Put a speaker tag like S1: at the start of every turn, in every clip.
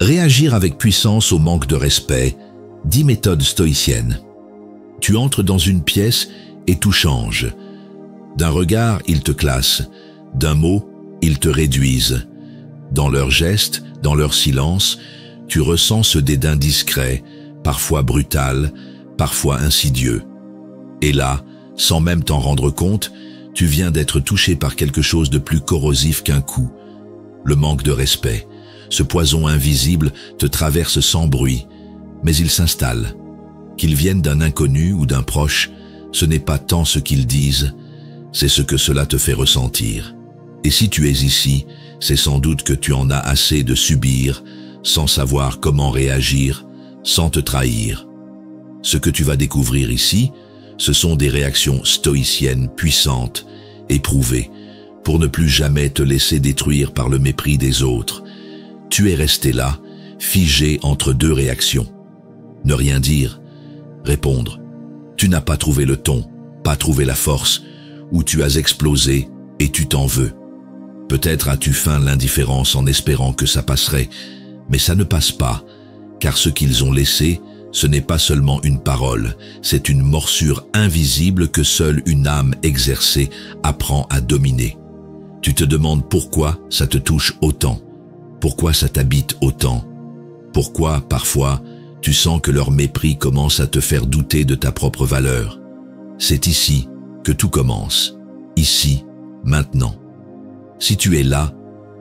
S1: Réagir avec puissance au manque de respect, 10 méthodes stoïciennes. Tu entres dans une pièce et tout change. D'un regard, ils te classent. D'un mot, ils te réduisent. Dans leurs gestes, dans leur silence, tu ressens ce dédain discret, parfois brutal, parfois insidieux. Et là, sans même t'en rendre compte, tu viens d'être touché par quelque chose de plus corrosif qu'un coup. Le manque de respect. Ce poison invisible te traverse sans bruit, mais il s'installe. Qu'ils viennent d'un inconnu ou d'un proche, ce n'est pas tant ce qu'ils disent, c'est ce que cela te fait ressentir. Et si tu es ici, c'est sans doute que tu en as assez de subir, sans savoir comment réagir, sans te trahir. Ce que tu vas découvrir ici, ce sont des réactions stoïciennes puissantes, éprouvées, pour ne plus jamais te laisser détruire par le mépris des autres. Tu es resté là, figé entre deux réactions. Ne rien dire, répondre. Tu n'as pas trouvé le ton, pas trouvé la force, ou tu as explosé et tu t'en veux. Peut-être as-tu feint l'indifférence en espérant que ça passerait, mais ça ne passe pas, car ce qu'ils ont laissé, ce n'est pas seulement une parole, c'est une morsure invisible que seule une âme exercée apprend à dominer. Tu te demandes pourquoi ça te touche autant, pourquoi ça t'habite autant, pourquoi, parfois, tu sens que leur mépris commence à te faire douter de ta propre valeur. C'est ici que tout commence, ici, maintenant. Si tu es là,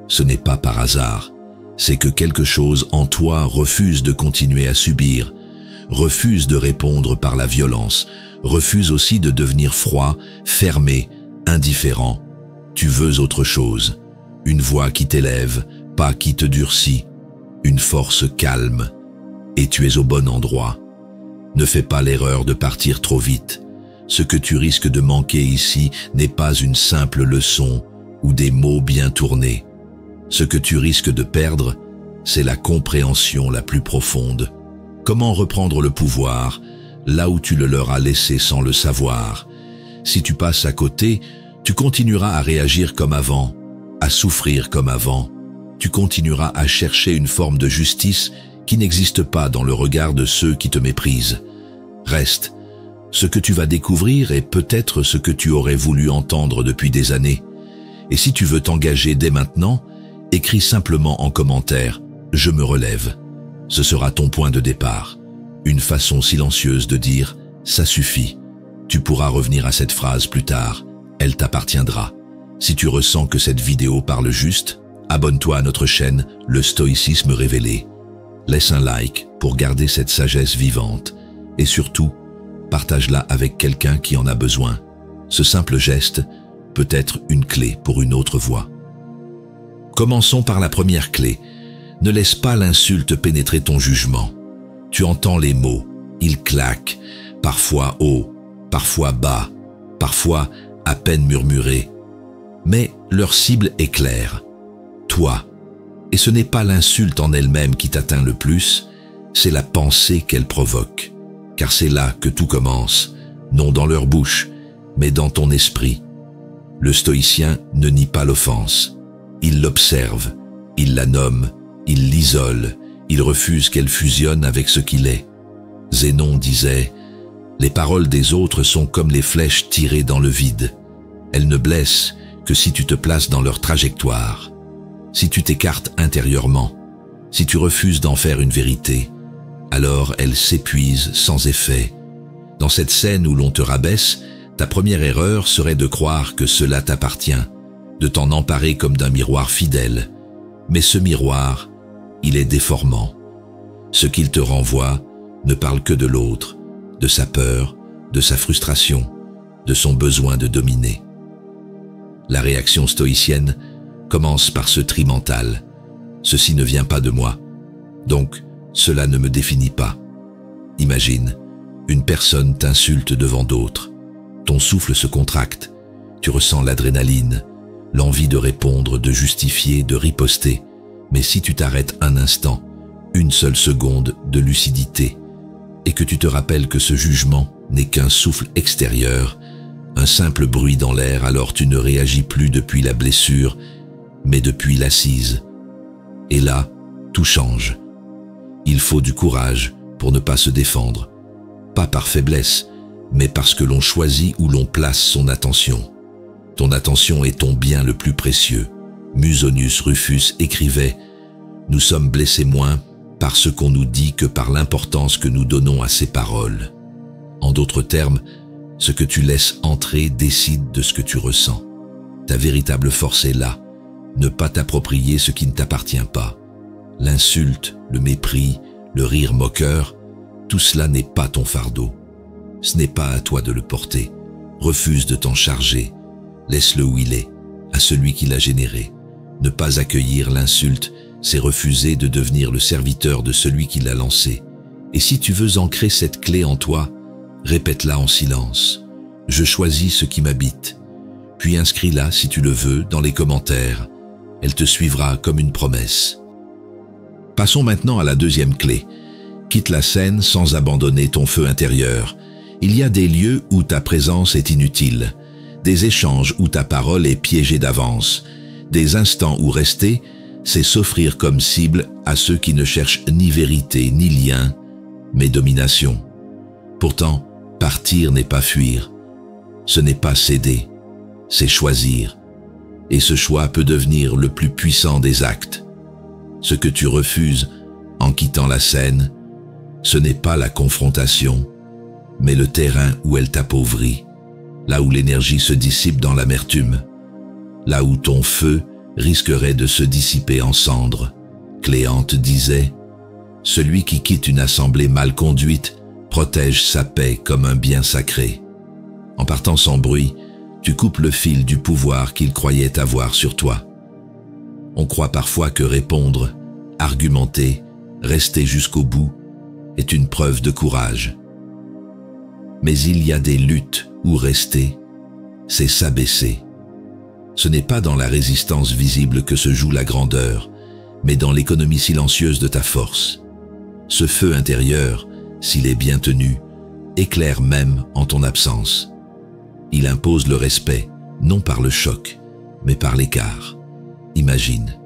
S1: ce n'est pas par hasard, c'est que quelque chose en toi refuse de continuer à subir, refuse de répondre par la violence, refuse aussi de devenir froid, fermé, indifférent. Tu veux autre chose, une voix qui t'élève, pas qui te durcit, une force calme, et tu es au bon endroit. Ne fais pas l'erreur de partir trop vite. Ce que tu risques de manquer ici n'est pas une simple leçon ou des mots bien tournés. Ce que tu risques de perdre, c'est la compréhension la plus profonde. Comment reprendre le pouvoir, là où tu le leur as laissé sans le savoir. Si tu passes à côté, tu continueras à réagir comme avant, à souffrir comme avant. Tu continueras à chercher une forme de justice qui n'existe pas dans le regard de ceux qui te méprisent. Reste. Ce que tu vas découvrir est peut-être ce que tu aurais voulu entendre depuis des années. Et si tu veux t'engager dès maintenant, écris simplement en commentaire « Je me relève ». Ce sera ton point de départ. Une façon silencieuse de dire « Ça suffit ». Tu pourras revenir à cette phrase plus tard. Elle t'appartiendra. Si tu ressens que cette vidéo parle juste, abonne-toi à notre chaîne Le Stoïcisme Révélé. Laisse un like pour garder cette sagesse vivante. Et surtout, partage-la avec quelqu'un qui en a besoin. Ce simple geste peut être une clé pour une autre voie. Commençons par la première clé. Ne laisse pas l'insulte pénétrer ton jugement. Tu entends les mots, ils claquent, parfois haut, parfois bas, parfois à peine murmurés. Mais leur cible est claire, toi. Et ce n'est pas l'insulte en elle-même qui t'atteint le plus, c'est la pensée qu'elle provoque. Car c'est là que tout commence, non dans leur bouche, mais dans ton esprit. Le stoïcien ne nie pas l'offense. Il l'observe, il la nomme, il l'isole, il refuse qu'elle fusionne avec ce qu'il est. Zénon disait « Les paroles des autres sont comme les flèches tirées dans le vide. Elles ne blessent que si tu te places dans leur trajectoire. Si tu t'écartes intérieurement, si tu refuses d'en faire une vérité, alors elles s'épuisent sans effet. Dans cette scène où l'on te rabaisse, ta première erreur serait de croire que cela t'appartient, de t'en emparer comme d'un miroir fidèle. Mais ce miroir, il est déformant. Ce qu'il te renvoie ne parle que de l'autre, de sa peur, de sa frustration, de son besoin de dominer. La réaction stoïcienne commence par ce tri mental. Ceci ne vient pas de moi, donc cela ne me définit pas. Imagine, une personne t'insulte devant d'autres. Ton souffle se contracte, tu ressens l'adrénaline, l'envie de répondre, de justifier, de riposter. Mais si tu t'arrêtes un instant, une seule seconde de lucidité, et que tu te rappelles que ce jugement n'est qu'un souffle extérieur, un simple bruit dans l'air, alors tu ne réagis plus depuis la blessure, mais depuis l'assise. Et là, tout change. Il faut du courage pour ne pas se défendre, pas par faiblesse, mais parce que l'on choisit où l'on place son attention. Ton attention est ton bien le plus précieux. Musonius Rufus écrivait « Nous sommes blessés moins par ce qu'on nous dit que par l'importance que nous donnons à ces paroles. » En d'autres termes, ce que tu laisses entrer décide de ce que tu ressens. Ta véritable force est là, ne pas t'approprier ce qui ne t'appartient pas. L'insulte, le mépris, le rire moqueur, tout cela n'est pas ton fardeau. Ce n'est pas à toi de le porter. Refuse de t'en charger. Laisse-le où il est, à celui qui l'a généré. Ne pas accueillir l'insulte, c'est refuser de devenir le serviteur de celui qui l'a lancé. Et si tu veux ancrer cette clé en toi, répète-la en silence. Je choisis ce qui m'habite. Puis inscris-la, si tu le veux, dans les commentaires. Elle te suivra comme une promesse. Passons maintenant à la deuxième clé. Quitte la scène sans abandonner ton feu intérieur. Il y a des lieux où ta présence est inutile, des échanges où ta parole est piégée d'avance, des instants où rester, c'est s'offrir comme cible à ceux qui ne cherchent ni vérité ni lien, mais domination. Pourtant, partir n'est pas fuir, ce n'est pas céder, c'est choisir. Et ce choix peut devenir le plus puissant des actes. Ce que tu refuses en quittant la scène, ce n'est pas la confrontation, mais le terrain où elle t'appauvrit, là où l'énergie se dissipe dans l'amertume, là où ton feu risquerait de se dissiper en cendres. Cléante disait « Celui qui quitte une assemblée mal conduite protège sa paix comme un bien sacré. » En partant sans bruit, tu coupes le fil du pouvoir qu'il croyait avoir sur toi. On croit parfois que répondre, argumenter, rester jusqu'au bout est une preuve de courage. Mais il y a des luttes où rester, c'est s'abaisser. Ce n'est pas dans la résistance visible que se joue la grandeur, mais dans l'économie silencieuse de ta force. Ce feu intérieur, s'il est bien tenu, éclaire même en ton absence. Il impose le respect, non par le choc, mais par l'écart. Imagine,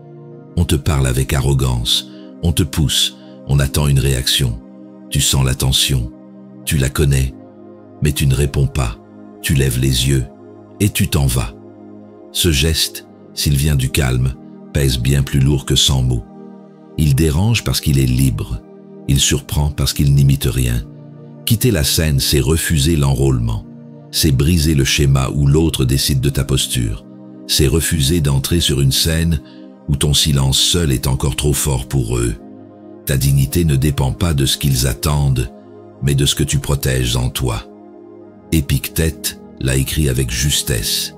S1: on te parle avec arrogance, on te pousse, on attend une réaction. Tu sens la tension, tu la connais, mais tu ne réponds pas, tu lèves les yeux et tu t'en vas. Ce geste, s'il vient du calme, pèse bien plus lourd que 100 mots. Il dérange parce qu'il est libre, il surprend parce qu'il n'imite rien. Quitter la scène, c'est refuser l'enrôlement, c'est briser le schéma où l'autre décide de ta posture, c'est refuser d'entrer sur une scène où ton silence seul est encore trop fort pour eux. Ta dignité ne dépend pas de ce qu'ils attendent, mais de ce que tu protèges en toi. Épictète l'a écrit avec justesse.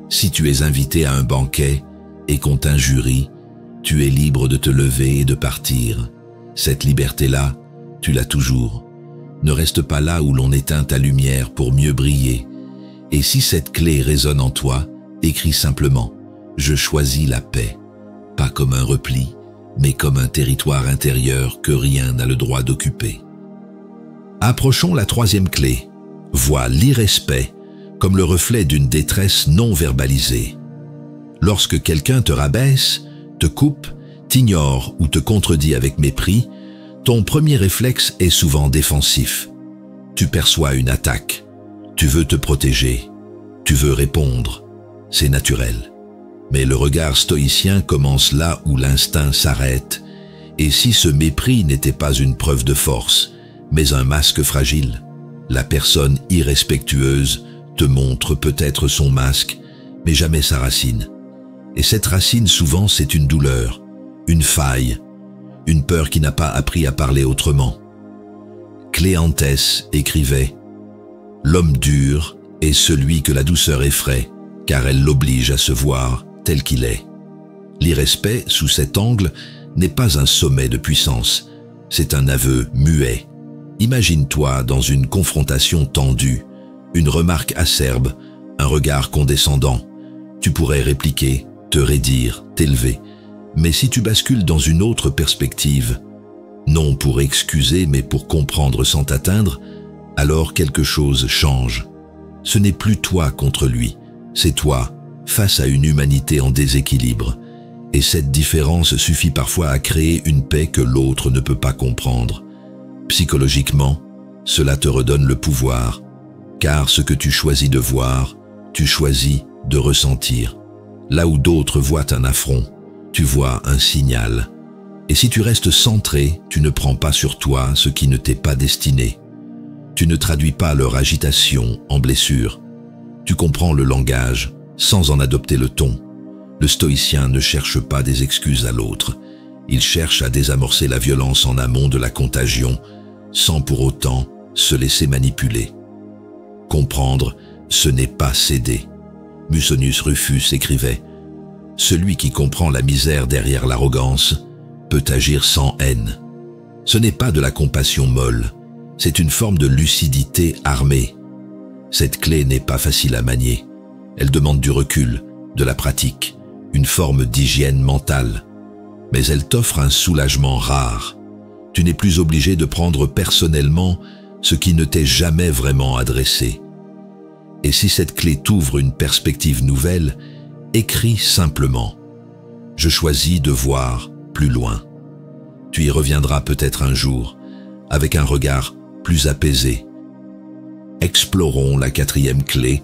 S1: Si tu es invité à un banquet et qu'on t'injurie, tu es libre de te lever et de partir. Cette liberté-là, tu l'as toujours. Ne reste pas là où l'on éteint ta lumière pour mieux briller. Et si cette clé résonne en toi, écris simplement « Je choisis la paix », pas comme un repli, mais comme un territoire intérieur que rien n'a le droit d'occuper. Approchons la troisième clé. Vois l'irrespect comme le reflet d'une détresse non verbalisée. Lorsque quelqu'un te rabaisse, te coupe, t'ignore ou te contredit avec mépris, ton premier réflexe est souvent défensif. Tu perçois une attaque, tu veux te protéger, tu veux répondre, c'est naturel. Mais le regard stoïcien commence là où l'instinct s'arrête, et si ce mépris n'était pas une preuve de force, mais un masque fragile, la personne irrespectueuse te montre peut-être son masque, mais jamais sa racine. Et cette racine, souvent, c'est une douleur, une faille, une peur qui n'a pas appris à parler autrement. Cléantès écrivait « L'homme dur est celui que la douceur effraie, car elle l'oblige à se voir tel qu'il est. » L'irrespect, sous cet angle, n'est pas un sommet de puissance, c'est un aveu muet. Imagine-toi dans une confrontation tendue, une remarque acerbe, un regard condescendant. Tu pourrais répliquer, te raidir, t'élever. Mais si tu bascules dans une autre perspective, non pour excuser mais pour comprendre sans t'atteindre, alors quelque chose change. Ce n'est plus toi contre lui, c'est toi face à une humanité en déséquilibre. Et cette différence suffit parfois à créer une paix que l'autre ne peut pas comprendre. Psychologiquement, cela te redonne le pouvoir, car ce que tu choisis de voir, tu choisis de ressentir. Là où d'autres voient un affront, tu vois un signal. Et si tu restes centré, tu ne prends pas sur toi ce qui ne t'est pas destiné. Tu ne traduis pas leur agitation en blessure. Tu comprends le langage sans en adopter le ton. Le stoïcien ne cherche pas des excuses à l'autre. Il cherche à désamorcer la violence en amont de la contagion, sans pour autant se laisser manipuler. Comprendre, ce n'est pas céder. Musonius Rufus écrivait « Celui qui comprend la misère derrière l'arrogance peut agir sans haine. » Ce n'est pas de la compassion molle, c'est une forme de lucidité armée. Cette clé n'est pas facile à manier. Elle demande du recul, de la pratique, une forme d'hygiène mentale. Mais elle t'offre un soulagement rare. Tu n'es plus obligé de prendre personnellement ce qui ne t'est jamais vraiment adressé. Et si cette clé t'ouvre une perspective nouvelle, écris simplement « Je choisis de voir plus loin ». Tu y reviendras peut-être un jour, avec un regard plus apaisé. Explorons la 4e clé.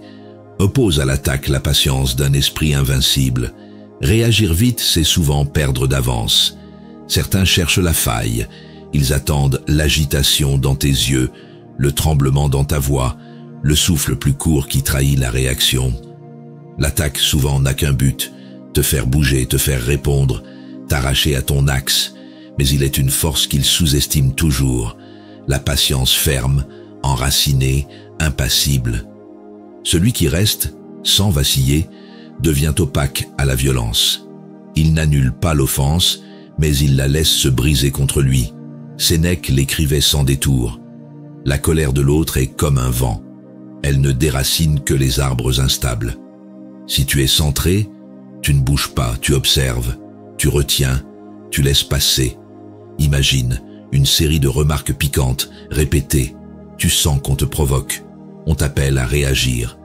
S1: Oppose à l'attaque la patience d'un esprit invincible. Réagir vite, c'est souvent perdre d'avance. Certains cherchent la faille. Ils attendent l'agitation dans tes yeux, le tremblement dans ta voix, le souffle plus court qui trahit la réaction. L'attaque souvent n'a qu'un but, te faire bouger, te faire répondre, t'arracher à ton axe. Mais il est une force qu'ils sous-estiment toujours. La patience ferme, enracinée, impassible. Celui qui reste, sans vaciller, devient opaque à la violence. Il n'annule pas l'offense, mais il la laisse se briser contre lui. Sénèque l'écrivait sans détour. La colère de l'autre est comme un vent. Elle ne déracine que les arbres instables. Si tu es centré, tu ne bouges pas, tu observes, tu retiens, tu laisses passer. Imagine une série de remarques piquantes, répétées. Tu sens qu'on te provoque. On t'appelle à réagir.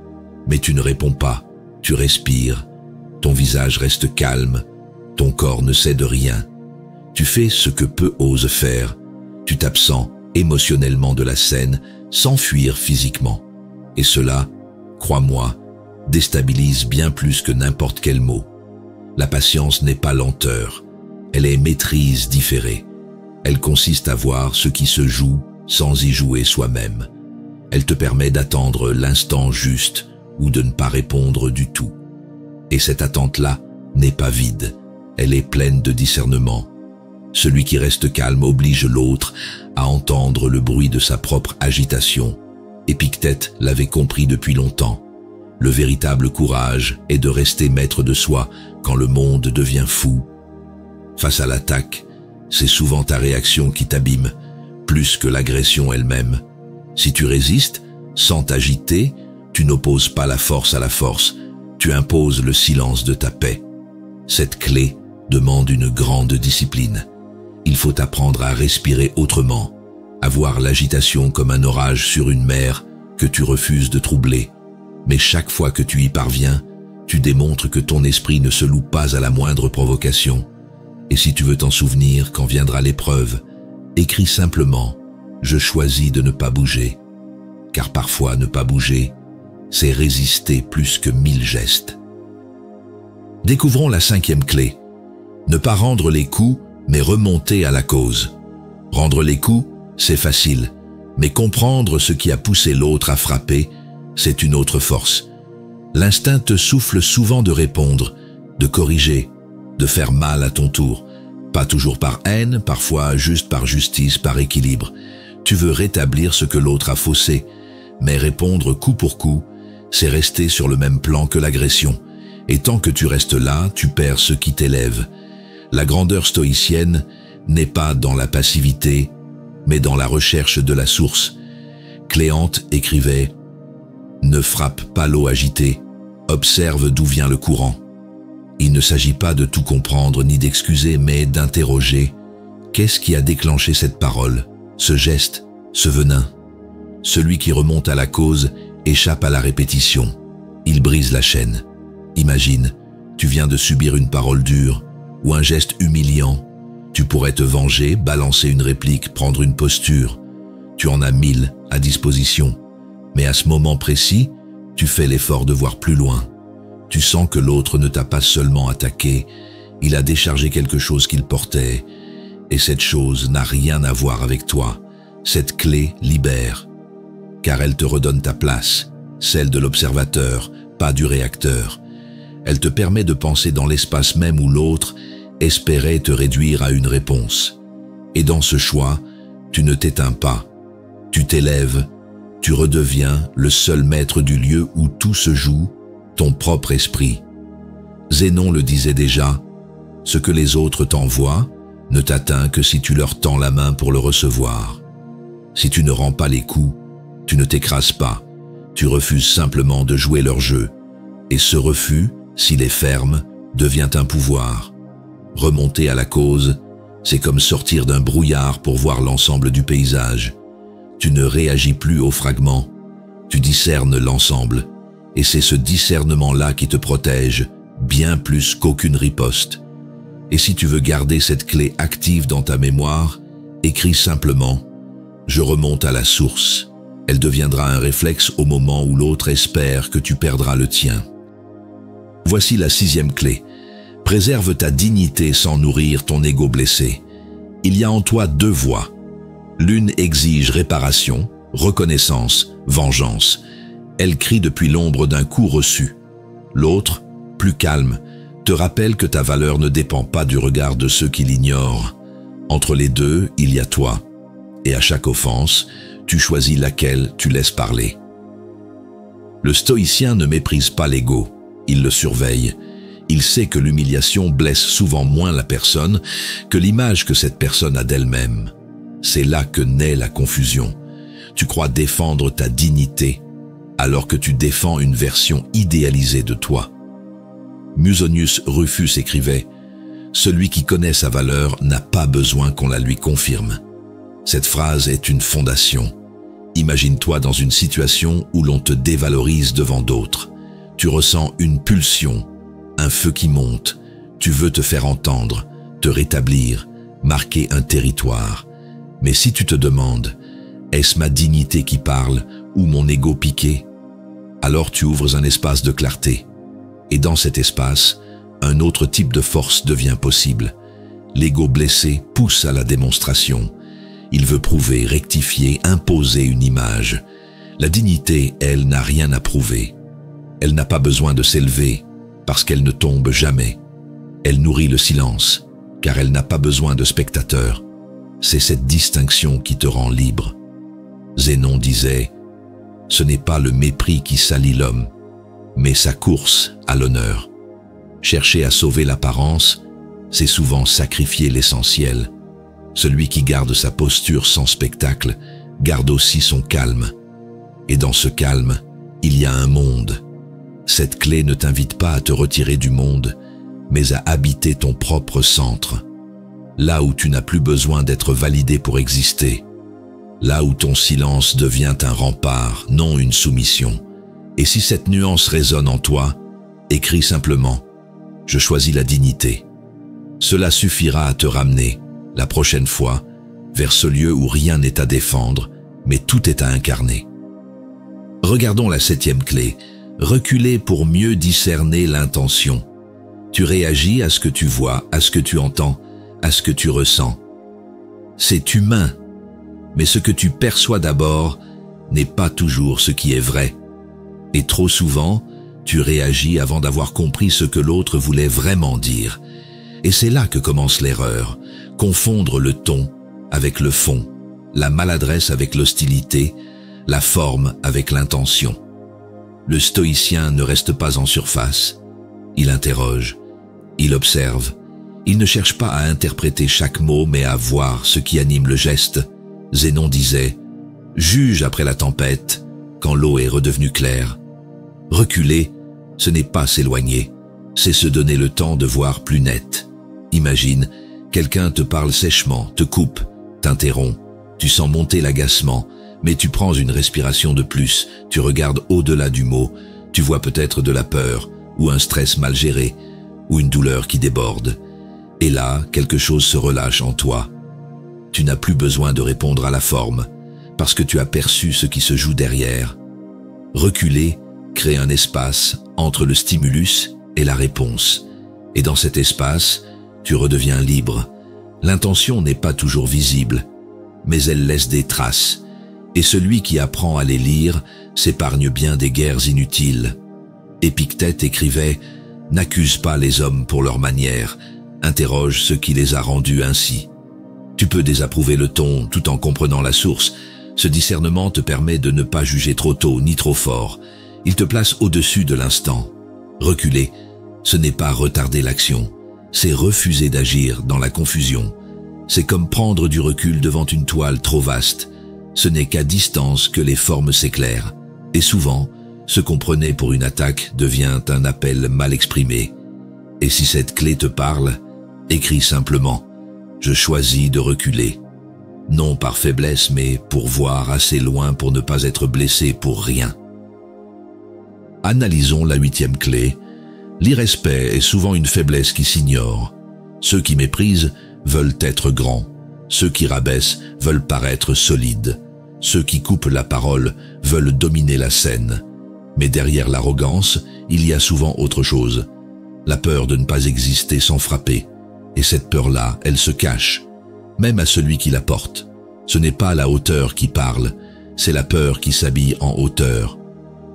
S1: Mais tu ne réponds pas. Tu respires. Ton visage reste calme. Ton corps ne cède rien. Tu fais ce que peu osent faire. Tu t'absens émotionnellement de la scène sans fuir physiquement. Et cela, crois-moi, déstabilise bien plus que n'importe quel mot. La patience n'est pas lenteur. Elle est maîtrise différée. Elle consiste à voir ce qui se joue sans y jouer soi-même. Elle te permet d'attendre l'instant juste ou de ne pas répondre du tout. Et cette attente-là n'est pas vide, elle est pleine de discernement. Celui qui reste calme oblige l'autre à entendre le bruit de sa propre agitation. Épictète l'avait compris depuis longtemps. Le véritable courage est de rester maître de soi quand le monde devient fou. Face à l'attaque, c'est souvent ta réaction qui t'abîme, plus que l'agression elle-même. Si tu résistes, sans t'agiter, tu n'opposes pas la force à la force, tu imposes le silence de ta paix. Cette clé demande une grande discipline. Il faut apprendre à respirer autrement, à voir l'agitation comme un orage sur une mer que tu refuses de troubler. Mais chaque fois que tu y parviens, tu démontres que ton esprit ne se loue pas à la moindre provocation. Et si tu veux t'en souvenir quand viendra l'épreuve, écris simplement « Je choisis de ne pas bouger ». Car parfois ne pas bouger, c'est résister plus que 1000 gestes. Découvrons la 5e clé. Ne pas rendre les coups, mais remonter à la cause. Rendre les coups, c'est facile, mais comprendre ce qui a poussé l'autre à frapper, c'est une autre force. L'instinct te souffle souvent de répondre, de corriger, de faire mal à ton tour. Pas toujours par haine, parfois juste par justice, par équilibre. Tu veux rétablir ce que l'autre a faussé, mais répondre coup pour coup, c'est rester sur le même plan que l'agression. Et tant que tu restes là, tu perds ce qui t'élève. La grandeur stoïcienne n'est pas dans la passivité, mais dans la recherche de la source. Cléante écrivait « Ne frappe pas l'eau agitée, observe d'où vient le courant ». Il ne s'agit pas de tout comprendre ni d'excuser, mais d'interroger « Qu'est-ce qui a déclenché cette parole, ce geste, ce venin ?» Celui qui remonte à la cause échappe à la répétition. Il brise la chaîne. Imagine, tu viens de subir une parole dure ou un geste humiliant. Tu pourrais te venger, balancer une réplique, prendre une posture. Tu en as 1000 à disposition. Mais à ce moment précis, tu fais l'effort de voir plus loin. Tu sens que l'autre ne t'a pas seulement attaqué, il a déchargé quelque chose qu'il portait. Et cette chose n'a rien à voir avec toi. Cette clé libère, car elle te redonne ta place, celle de l'observateur, pas du réacteur. Elle te permet de penser dans l'espace même où l'autre espérait te réduire à une réponse. Et dans ce choix, tu ne t'éteins pas. Tu t'élèves, tu redeviens le seul maître du lieu où tout se joue, ton propre esprit. Zénon le disait déjà, ce que les autres t'envoient ne t'atteint que si tu leur tends la main pour le recevoir. Si tu ne rends pas les coups, tu ne t'écrases pas, tu refuses simplement de jouer leur jeu. Et ce refus, s'il est ferme, devient un pouvoir. Remonter à la cause, c'est comme sortir d'un brouillard pour voir l'ensemble du paysage. Tu ne réagis plus aux fragments, tu discernes l'ensemble. Et c'est ce discernement-là qui te protège, bien plus qu'aucune riposte. Et si tu veux garder cette clé active dans ta mémoire, écris simplement « Je remonte à la source ». Elle deviendra un réflexe au moment où l'autre espère que tu perdras le tien. Voici la 6e clé. Préserve ta dignité sans nourrir ton ego blessé. Il y a en toi 2 voies. L'une exige réparation, reconnaissance, vengeance. Elle crie depuis l'ombre d'un coup reçu. L'autre, plus calme, te rappelle que ta valeur ne dépend pas du regard de ceux qui l'ignorent. Entre les deux, il y a toi. Et à chaque offense, tu choisis laquelle tu laisses parler. Le stoïcien ne méprise pas l'ego, il le surveille. Il sait que l'humiliation blesse souvent moins la personne que l'image que cette personne a d'elle-même. C'est là que naît la confusion. Tu crois défendre ta dignité, alors que tu défends une version idéalisée de toi. Musonius Rufus écrivait « Celui qui connaît sa valeur n'a pas besoin qu'on la lui confirme ». Cette phrase est une fondation. Imagine-toi dans une situation où l'on te dévalorise devant d'autres. Tu ressens une pulsion, un feu qui monte. Tu veux te faire entendre, te rétablir, marquer un territoire. Mais si tu te demandes « Est-ce ma dignité qui parle ou mon ego piqué ?» alors tu ouvres un espace de clarté. Et dans cet espace, un autre type de force devient possible. L'ego blessé pousse à la démonstration. Il veut prouver, rectifier, imposer une image. La dignité, elle, n'a rien à prouver. Elle n'a pas besoin de s'élever, parce qu'elle ne tombe jamais. Elle nourrit le silence, car elle n'a pas besoin de spectateurs. C'est cette distinction qui te rend libre. Zénon disait « Ce n'est pas le mépris qui salit l'homme, mais sa course à l'honneur. Chercher à sauver l'apparence, c'est souvent sacrifier l'essentiel. Celui qui garde sa posture sans spectacle garde aussi son calme. Et dans ce calme, il y a un monde. Cette clé ne t'invite pas à te retirer du monde, mais à habiter ton propre centre. Là où tu n'as plus besoin d'être validé pour exister. Là où ton silence devient un rempart, non une soumission. Et si cette nuance résonne en toi, écris simplement « Je choisis la dignité ». Cela suffira à te ramener, la prochaine fois, vers ce lieu où rien n'est à défendre, mais tout est à incarner. Regardons la 7e clé, reculer pour mieux discerner l'intention. Tu réagis à ce que tu vois, à ce que tu entends, à ce que tu ressens. C'est humain, mais ce que tu perçois d'abord n'est pas toujours ce qui est vrai. Et trop souvent, tu réagis avant d'avoir compris ce que l'autre voulait vraiment dire. Et c'est là que commence l'erreur, confondre le ton avec le fond, la maladresse avec l'hostilité, la forme avec l'intention. Le stoïcien ne reste pas en surface, il interroge, il observe, il ne cherche pas à interpréter chaque mot mais à voir ce qui anime le geste. Zénon disait « Juge après la tempête, quand l'eau est redevenue claire ». Reculer, ce n'est pas s'éloigner, c'est se donner le temps de voir plus net. Imagine, quelqu'un te parle sèchement, te coupe, t'interrompt, tu sens monter l'agacement, mais tu prends une respiration de plus, tu regardes au-delà du mot, tu vois peut-être de la peur, ou un stress mal géré, ou une douleur qui déborde. Et là, quelque chose se relâche en toi. Tu n'as plus besoin de répondre à la forme, parce que tu as perçu ce qui se joue derrière. Reculer crée un espace entre le stimulus et la réponse. Et dans cet espace, tu redeviens libre. L'intention n'est pas toujours visible, mais elle laisse des traces. Et celui qui apprend à les lire s'épargne bien des guerres inutiles. Épictète écrivait « N'accuse pas les hommes pour leur manière, interroge ce qui les a rendus ainsi ». Tu peux désapprouver le ton tout en comprenant la source. Ce discernement te permet de ne pas juger trop tôt ni trop fort. Il te place au-dessus de l'instant. Reculer, ce n'est pas retarder l'action, c'est refuser d'agir dans la confusion. C'est comme prendre du recul devant une toile trop vaste. Ce n'est qu'à distance que les formes s'éclairent. Et souvent, ce qu'on prenait pour une attaque devient un appel mal exprimé. Et si cette clé te parle, écris simplement « Je choisis de reculer ». Non par faiblesse, mais pour voir assez loin pour ne pas être blessé pour rien. Analysons la 8e clé. L'irrespect est souvent une faiblesse qui s'ignore. Ceux qui méprisent veulent être grands. Ceux qui rabaissent veulent paraître solides. Ceux qui coupent la parole veulent dominer la scène. Mais derrière l'arrogance, il y a souvent autre chose. La peur de ne pas exister sans frapper. Et cette peur-là, elle se cache, même à celui qui la porte. Ce n'est pas la hauteur qui parle, c'est la peur qui s'habille en hauteur.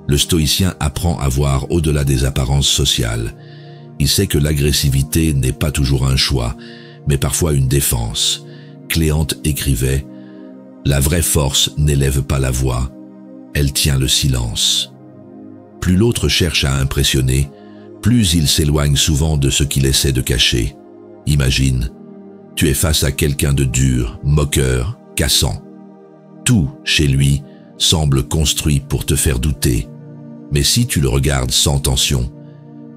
S1: Le stoïcien apprend à voir au-delà des apparences sociales. Il sait que l'agressivité n'est pas toujours un choix, mais parfois une défense. Cléante écrivait « La vraie force n'élève pas la voix, elle tient le silence ». Plus l'autre cherche à impressionner, plus il s'éloigne souvent de ce qu'il essaie de cacher. Imagine, tu es face à quelqu'un de dur, moqueur, cassant. Tout, chez lui, semble construit pour te faire douter. Mais si tu le regardes sans tension,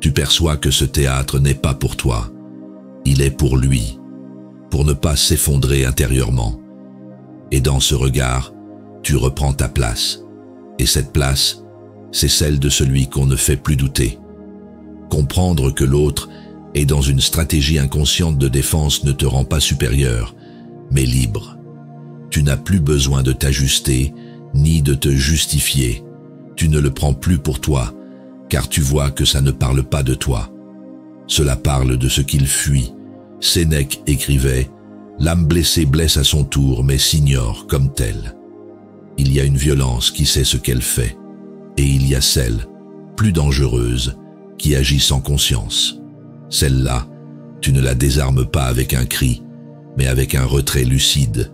S1: tu perçois que ce théâtre n'est pas pour toi. Il est pour lui, pour ne pas s'effondrer intérieurement. Et dans ce regard, tu reprends ta place. Et cette place, c'est celle de celui qu'on ne fait plus douter. Comprendre que l'autre est dans une stratégie inconsciente de défense ne te rend pas supérieur, mais libre. Tu n'as plus besoin de t'ajuster, ni de te justifier. Tu ne le prends plus pour toi, car tu vois que ça ne parle pas de toi. Cela parle de ce qu'il fuit. Sénèque écrivait « L'âme blessée blesse à son tour, mais s'ignore comme telle ». Il y a une violence qui sait ce qu'elle fait, et il y a celle, plus dangereuse, qui agit sans conscience. Celle-là, tu ne la désarmes pas avec un cri, mais avec un retrait lucide.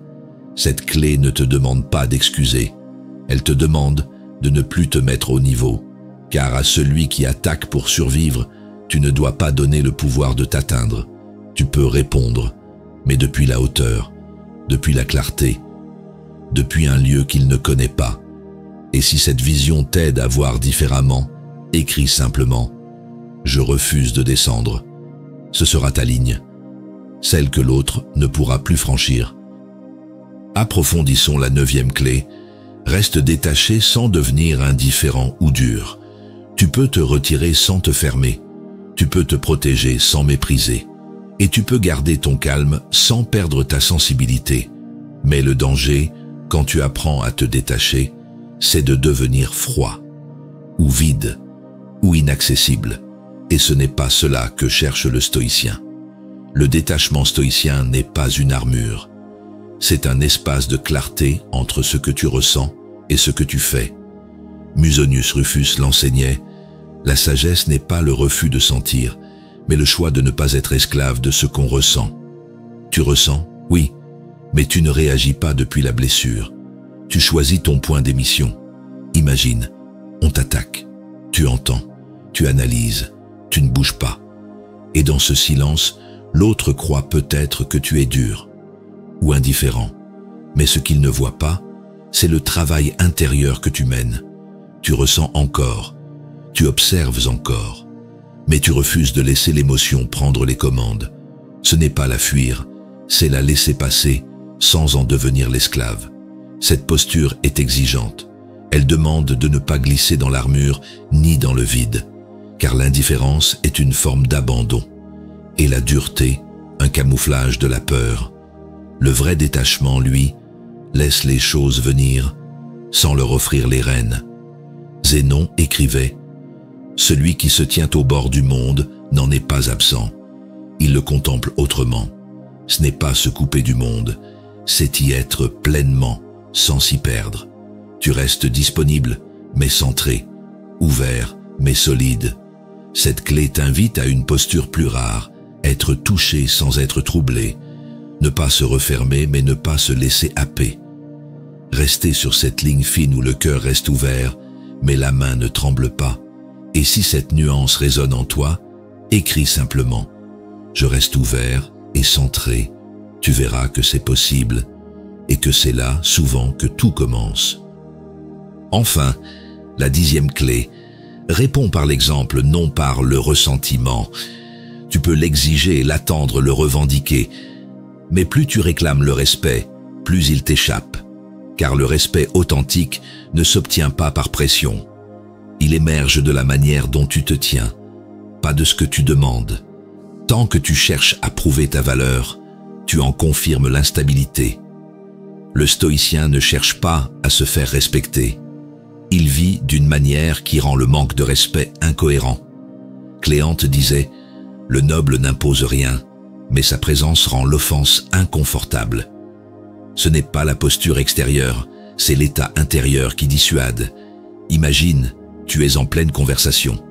S1: Cette clé ne te demande pas d'excuser, elle te demande de ne plus te mettre au niveau, car à celui qui attaque pour survivre, tu ne dois pas donner le pouvoir de t'atteindre. Tu peux répondre, mais depuis la hauteur, depuis la clarté, depuis un lieu qu'il ne connaît pas. Et si cette vision t'aide à voir différemment, écris simplement « Je refuse de descendre ». Ce sera ta ligne, celle que l'autre ne pourra plus franchir. Approfondissons la 9e clé. Reste détaché sans devenir indifférent ou dur. Tu peux te retirer sans te fermer. Tu peux te protéger sans mépriser. Et tu peux garder ton calme sans perdre ta sensibilité. Mais le danger, quand tu apprends à te détacher, c'est de devenir froid, ou vide, ou inaccessible. Et ce n'est pas cela que cherche le stoïcien. Le détachement stoïcien n'est pas une armure. C'est un espace de clarté entre ce que tu ressens et ce que tu fais. Musonius Rufus l'enseignait, la sagesse n'est pas le refus de sentir, mais le choix de ne pas être esclave de ce qu'on ressent. Tu ressens, oui, mais tu ne réagis pas depuis la blessure. Tu choisis ton point d'émission. Imagine, on t'attaque, tu entends, tu analyses, tu ne bouges pas. Et dans ce silence, l'autre croit peut-être que tu es dur ou indifférent. Mais ce qu'il ne voit pas, c'est le travail intérieur que tu mènes. Tu ressens encore, tu observes encore, mais tu refuses de laisser l'émotion prendre les commandes. Ce n'est pas la fuir, c'est la laisser passer sans en devenir l'esclave. Cette posture est exigeante. Elle demande de ne pas glisser dans l'armure ni dans le vide, car l'indifférence est une forme d'abandon, et la dureté, un camouflage de la peur. Le vrai détachement, lui, laisse les choses venir sans leur offrir les rênes. Zénon écrivait « Celui qui se tient au bord du monde n'en est pas absent. Il le contemple autrement. Ce n'est pas se couper du monde, c'est y être pleinement, sans s'y perdre. Tu restes disponible, mais centré, ouvert, mais solide. Cette clé t'invite à une posture plus rare, être touché sans être troublé, ne pas se refermer mais ne pas se laisser happer. Rester sur cette ligne fine où le cœur reste ouvert, mais la main ne tremble pas. Et si cette nuance résonne en toi, écris simplement « Je reste ouvert et centré ». Tu verras que c'est possible et que c'est là, souvent, que tout commence. Enfin, la 10e clé, réponds par l'exemple, non par le ressentiment. Tu peux l'exiger, l'attendre, le revendiquer, mais plus tu réclames le respect, plus il t'échappe. Car le respect authentique ne s'obtient pas par pression. Il émerge de la manière dont tu te tiens, pas de ce que tu demandes. Tant que tu cherches à prouver ta valeur, tu en confirmes l'instabilité. Le stoïcien ne cherche pas à se faire respecter. Il vit d'une manière qui rend le manque de respect incohérent. Cléante disait « Le noble n'impose rien, mais sa présence rend l'offense inconfortable. » Ce n'est pas la posture extérieure, c'est l'état intérieur qui dissuade. Imagine, tu es en pleine conversation.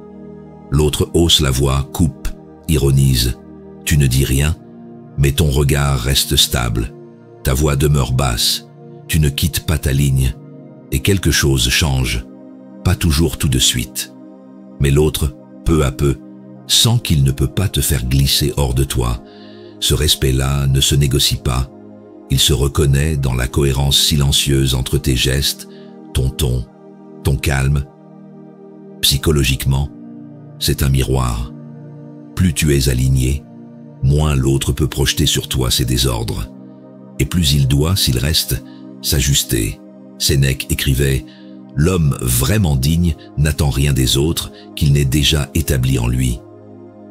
S1: L'autre hausse la voix, coupe, ironise. Tu ne dis rien, mais ton regard reste stable. Ta voix demeure basse. Tu ne quittes pas ta ligne. Et quelque chose change. Pas toujours tout de suite. Mais l'autre, peu à peu, sent qu'il ne peut pas te faire glisser hors de toi. Ce respect-là ne se négocie pas. Il se reconnaît dans la cohérence silencieuse entre tes gestes, ton ton, ton calme. Psychologiquement, c'est un miroir. Plus tu es aligné, moins l'autre peut projeter sur toi ses désordres. Et plus il doit, s'il reste, s'ajuster. Sénèque écrivait « L'homme vraiment digne n'attend rien des autres qu'il n'ait déjà établi en lui.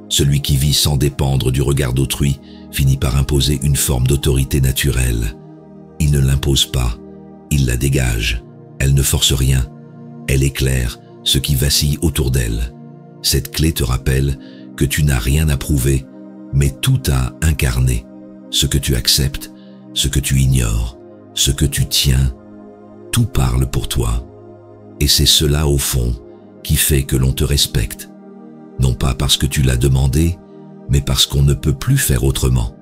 S1: Celui qui vit sans dépendre du regard d'autrui finit par imposer une forme d'autorité naturelle. Il ne l'impose pas, il la dégage. Elle ne force rien, elle éclaire ce qui vacille autour d'elle. Cette clé te rappelle que tu n'as rien à prouver, mais tout à incarner. Ce que tu acceptes, ce que tu ignores, ce que tu tiens, tout parle pour toi. Et c'est cela au fond qui fait que l'on te respecte. Non pas parce que tu l'as demandé, mais parce qu'on ne peut plus faire autrement.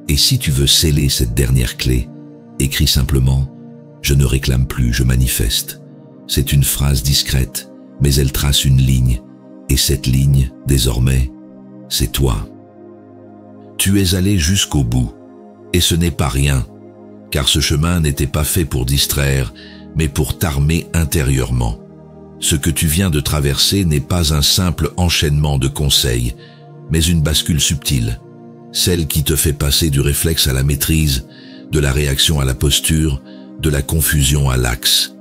S1: Et si tu veux sceller cette dernière clé, écris simplement « Je ne réclame plus, je manifeste ». C'est une phrase discrète, mais elle trace une ligne, et cette ligne, désormais, c'est toi. Tu es allé jusqu'au bout, et ce n'est pas rien, car ce chemin n'était pas fait pour distraire, mais pour t'armer intérieurement. Ce que tu viens de traverser n'est pas un simple enchaînement de conseils, mais une bascule subtile, celle qui te fait passer du réflexe à la maîtrise, de la réaction à la posture, de la confusion à l'axe.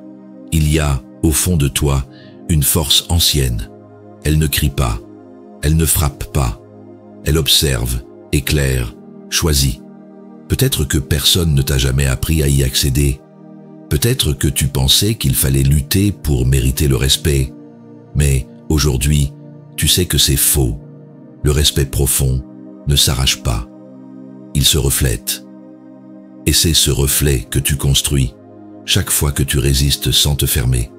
S1: Il y a, au fond de toi, une force ancienne. Elle ne crie pas, elle ne frappe pas, elle observe, éclaire, choisit. Peut-être que personne ne t'a jamais appris à y accéder. Peut-être que tu pensais qu'il fallait lutter pour mériter le respect. Mais aujourd'hui, tu sais que c'est faux. Le respect profond ne s'arrache pas. Il se reflète. Et c'est ce reflet que tu construis chaque fois que tu résistes sans te fermer.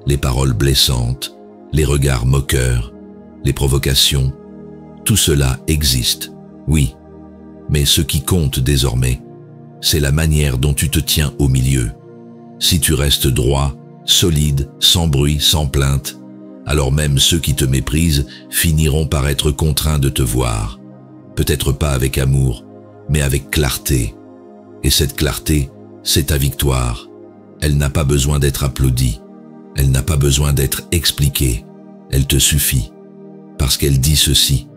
S1: Les paroles blessantes, les regards moqueurs, les provocations, tout cela existe, oui. Mais ce qui compte désormais, c'est la manière dont tu te tiens au milieu. Si tu restes droit, solide, sans bruit, sans plainte, alors même ceux qui te méprisent finiront par être contraints de te voir. Peut-être pas avec amour, mais avec clarté. Et cette clarté, c'est ta victoire. Elle n'a pas besoin d'être applaudie. Elle n'a pas besoin d'être expliquée. Elle te suffit. Parce qu'elle dit ceci: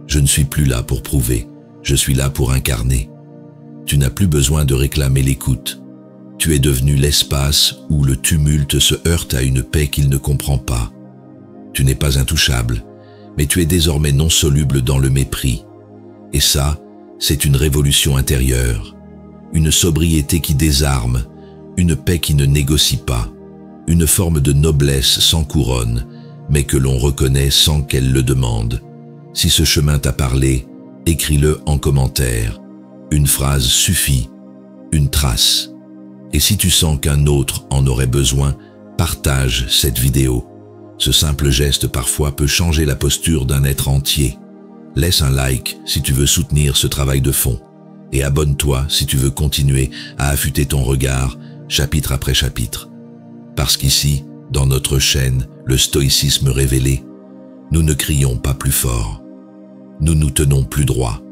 S1: je ne suis plus là pour prouver, je suis là pour incarner. Tu n'as plus besoin de réclamer l'écoute. Tu es devenu l'espace où le tumulte se heurte à une paix qu'il ne comprend pas. Tu n'es pas intouchable, mais tu es désormais non soluble dans le mépris. Et ça, c'est une révolution intérieure, une sobriété qui désarme, une paix qui ne négocie pas, une forme de noblesse sans couronne, mais que l'on reconnaît sans qu'elle le demande. Si ce chemin t'a parlé, écris-le en commentaire. Une phrase suffit, une trace. Et si tu sens qu'un autre en aurait besoin, partage cette vidéo. Ce simple geste parfois peut changer la posture d'un être entier. Laisse un like si tu veux soutenir ce travail de fond. Et abonne-toi si tu veux continuer à affûter ton regard, chapitre après chapitre. Parce qu'ici, dans notre chaîne, le stoïcisme révélé, nous ne crions pas plus fort. Nous nous tenons plus droit.